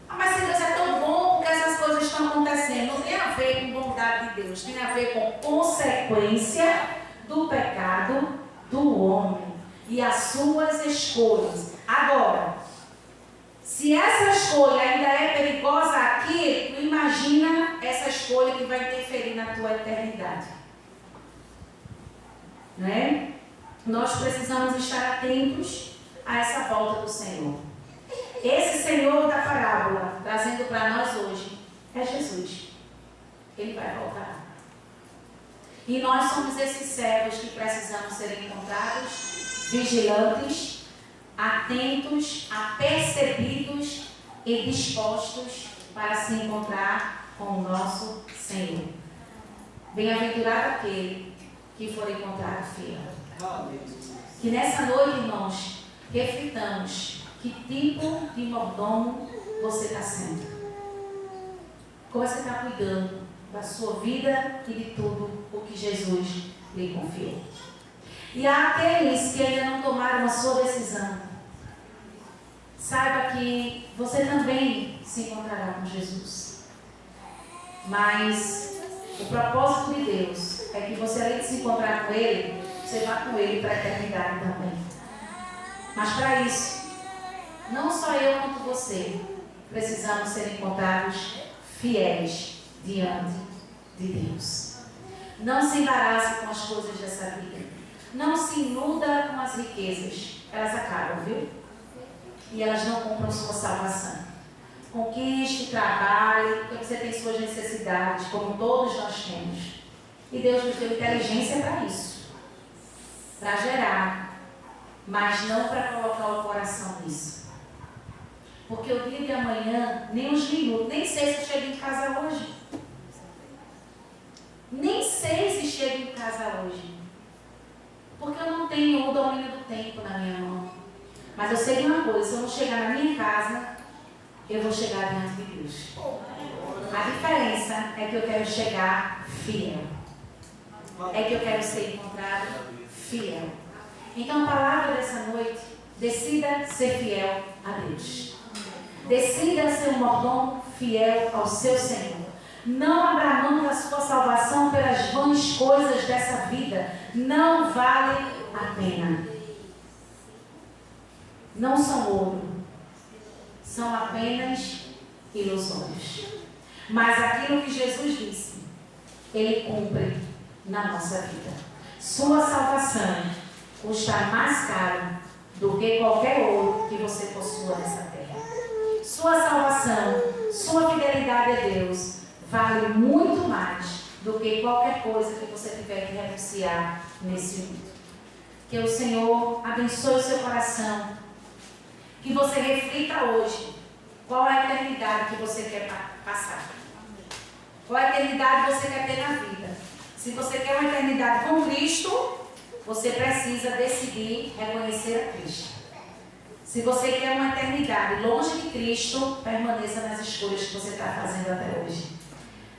Ah, mas se Deus é tão bom porque essas coisas estão acontecendo, não tem a ver com bondade de Deus, tem a ver com consequência do pecado do homem e as suas escolhas. Agora, se essa escolha ainda é perigosa aqui, tu imagina essa escolha que vai interferir na tua eternidade. Não é? Nós precisamos estar atentos a essa volta do Senhor. Esse Senhor da parábola, trazendo para nós hoje, é Jesus. Ele vai voltar. E nós somos esses servos que precisamos ser encontrados, vigilantes, atentos, apercebidos e dispostos para se encontrar com o nosso Senhor. Bem-aventurado aquele que for encontrado fiel. Que nessa noite, irmãos, reflitamos que tipo de mordomo você está sendo. Como você está cuidando da sua vida e de tudo o que Jesus lhe confiou. E há aqueles que ainda não tomaram a sua decisão. Saiba que você também se encontrará com Jesus. Mas o propósito de Deus é que você, além de se encontrar com Ele, você vá com Ele para a eternidade também. Mas para isso, não só eu quanto você precisamos ser encontrados fiéis diante de Deus. Não se embarace com as coisas dessa vida. Não se iluda com as riquezas. Elas acabam, viu? E elas não compram sua salvação. Conquiste, trabalhe, porque você tem suas necessidades, como todos nós temos. E Deus nos deu inteligência para isso. Para gerar, mas não para colocar o coração nisso. Porque o dia de amanhã, nem uns minutos, nem sei se chego em casa hoje. Nem sei se chego em casa hoje. Porque eu não tenho o domínio do tempo na minha mão. Mas eu sei de uma coisa, se eu não chegar na minha casa, eu vou chegar diante de Deus. A diferença é que eu quero chegar fiel. É que eu quero ser encontrado fiel. Então a palavra dessa noite, decida ser fiel a Deus. Decida ser um mordomo fiel ao seu Senhor. Não abra mão da sua salvação pelas vãs coisas dessa vida. Não vale a pena. Não são ouro. São apenas ilusões. Mas aquilo que Jesus disse, Ele cumpre na nossa vida. Sua salvação custa mais caro do que qualquer ouro que você possua nessa terra. Sua salvação, sua fidelidade a Deus vale muito mais do que qualquer coisa que você tiver que renunciar nesse mundo. Que o Senhor abençoe o seu coração. Que você reflita hoje qual é a eternidade que você quer passar. Qual é a eternidade que você quer ter na vida. Se você quer uma eternidade com Cristo você precisa decidir reconhecer a Cristo. Se você quer uma eternidade longe de Cristo, permaneça nas escolhas que você está fazendo até hoje.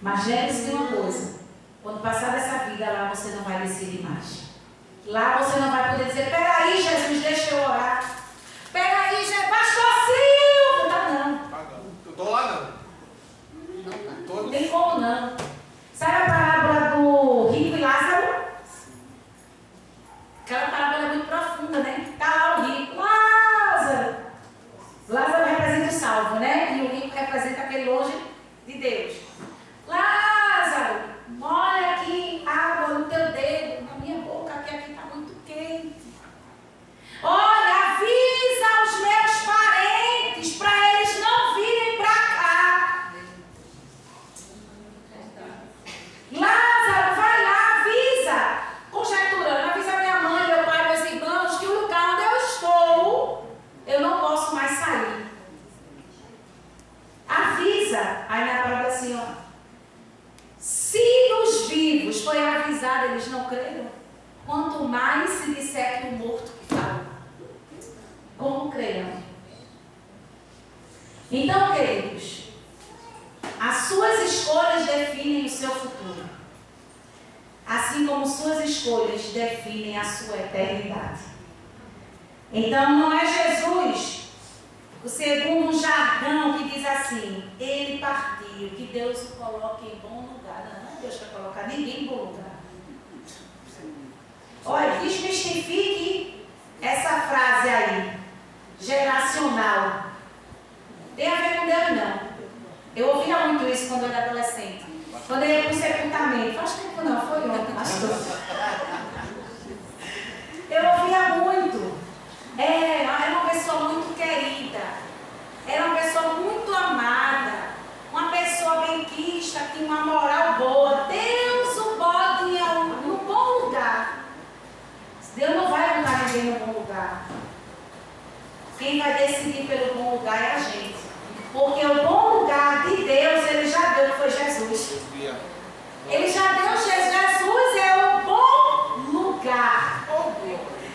Mas lembre-se de uma coisa: quando passar dessa vida lá, você não vai decidir mais. Lá você não vai poder dizer: peraí, Jesus, deixa eu orar. Peraí, Jesus, pastor Silvio. Não. Eu estou lá não. Não tem como não. Sabe a parábola do rico e Lázaro? Aquela parábola é muito profunda, né? Está lá o rico. Lázaro. Lázaro representa o salvo, né? E o rico representa aquele longe de Deus. Lázaro, olha aqui água no teu dedo, na minha boca, que aqui está muito quente. Olha, avisa os meus parentes para eles não virem para cá. Lázaro, vai lá, avisa. Conjecturando, avisa minha mãe, meu pai, meus irmãos, que o lugar onde eu estou, eu não posso mais sair. Avisa. Aí na palavra assim, ó. Se os vivos foi avisado, eles não creram, quanto mais se disser que o morto que fala. Como crerão? Então, queridos, as suas escolhas definem o seu futuro, assim como suas escolhas definem a sua eternidade. Então, não é Jesus, o segundo jargão que diz assim: ele partiu, que Deus o coloque em bom lugar. Não, Deus vai colocar ninguém em bom lugar. Olha, desmistifique essa frase aí, geracional. Tem a ver com Deus, não. Eu ouvia muito isso quando eu era adolescente. Quando eu ia para o sepultamento. Faz tempo não, foi ontem, pastor. Eu ouvia muito. Era uma pessoa muito querida. Era uma pessoa muito amada. Uma pessoa benquista, que tinha uma moral boa. Deus o bota no bom lugar. Deus não vai botar ninguém no bom lugar. Quem vai decidir pelo bom lugar é a gente. Porque o bom lugar de Deus, Ele já deu, que foi Jesus. Ele já deu Jesus. Jesus é o bom lugar.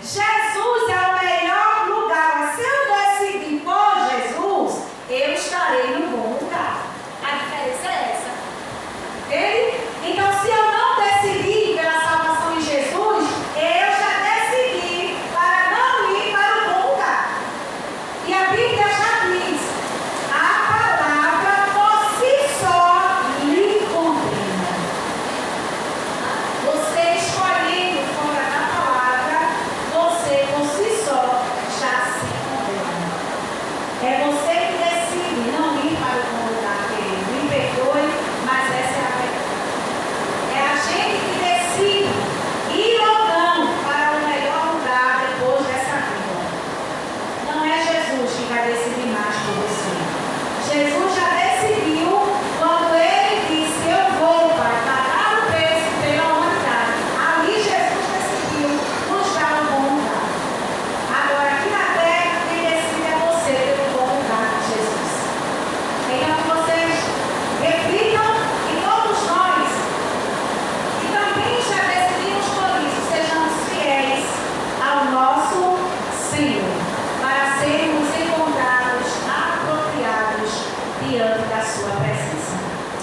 Jesus é o melhor lugar. Mas se eu decidir por Jesus, eu estarei no bom lugar. A diferença é essa. Ok? Então, se eu não decidir pela salvação em Jesus, eu já decidi para não ir para o bom lugar. E a Bíblia já diz: a palavra por si só lhe condena. Você escolhendo fora da palavra, você por si só já se condena. É você que decide não ir para o bom lugar, querido. Me perdoe, mas essa é a verdade. É a gente que decide ir ou não para o melhor lugar depois dessa vida. Não é Jesus que vai decidir mais por você. Jesus já decidiu quando Ele disse: eu vou, Pai, pagar o preço pela humanidade. Ali Jesus decidiu nos dar um bom lugar. Agora, aqui na terra, quem decide é você pelo bom lugar de Jesus. Então, que vocês reflitam, e todos nós, que também já decidimos por isso, sejamos fiéis ao nosso Senhor, para sermos encontrados apropriados diante da sua presença.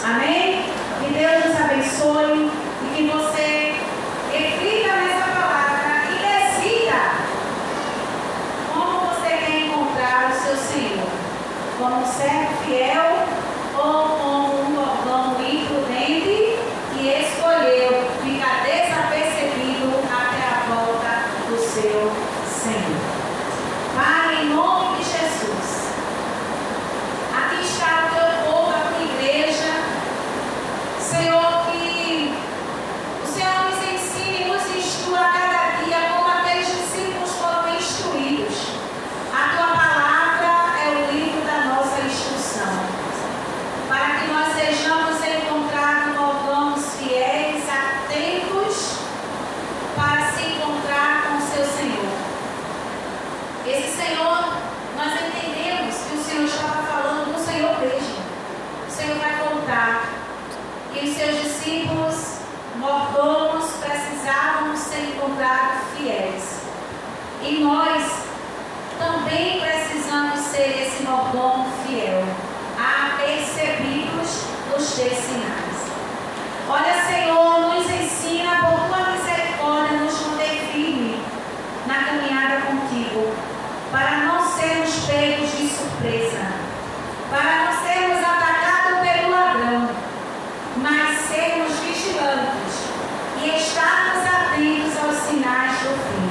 Amém? Que Deus nos abençoe e que você reflita nessa palavra e decida como você quer encontrar o seu Senhor. Como um servo fiel ou como um mordomo imprudente que escolheu ficar desapercebido até a volta do seu Senhor. Pai, em nome de Jesus, aqui está o teu povo, a tua igreja. Senhor, que o Senhor nos ensine e nos instrua a cada dia como aqueles discípulos foram instruídos. A tua palavra é o livro da nossa instrução, para que nós sejamos encontrados mordomos fiéis, atentos, para se encontrar com o seu Senhor. Esse Senhor, nós entendemos que o Senhor estava falando do Senhor mesmo. O Senhor vai voltar. E os seus discípulos, mordomos, precisavam ser encontrados fiéis. E nós também precisamos ser esse mordomo fiel, apercebidos dos teus sinais. Olha, Senhor, nos ensina por tua misericórdia, nos manter firme na caminhada contigo, para não sermos pegos de surpresa, para não sermos atacados pelo ladrão, mas sermos vigilantes e estarmos atentos aos sinais do fim.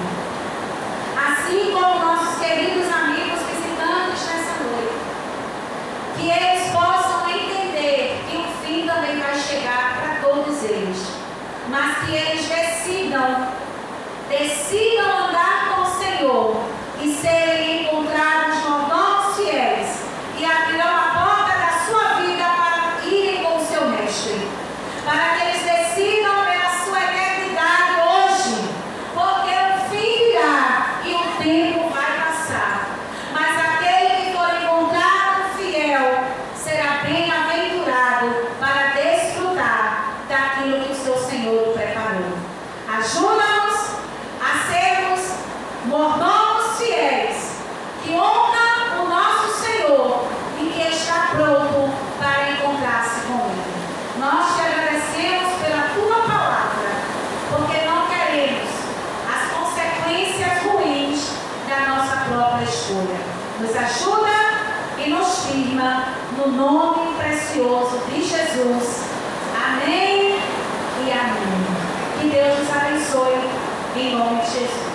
Assim como nossos queridos amigos visitantes nessa noite, que eles possam entender que o fim também vai chegar para todos eles, mas que eles decidam andar com o Senhor e serem encontrados mordomos fiéis e abrirão a porta da sua vida para irem com o seu mestre, para que eles decidam pela sua eternidade hoje, porque o fim virá e o tempo vai passar, mas aquele que for encontrado fiel será bem-aventurado para desfrutar daquilo que o seu Senhor preparou. Ajuda-nos a sermos mordomos fiéis, que honra o nosso Senhor e que está pronto para encontrar-se com Ele. Nós te agradecemos pela tua palavra, porque não queremos as consequências ruins da nossa própria escolha. Nos ajuda e nos firma no nome precioso de Jesus. Amém e amém. Que Deus nos abençoe em nome de Jesus.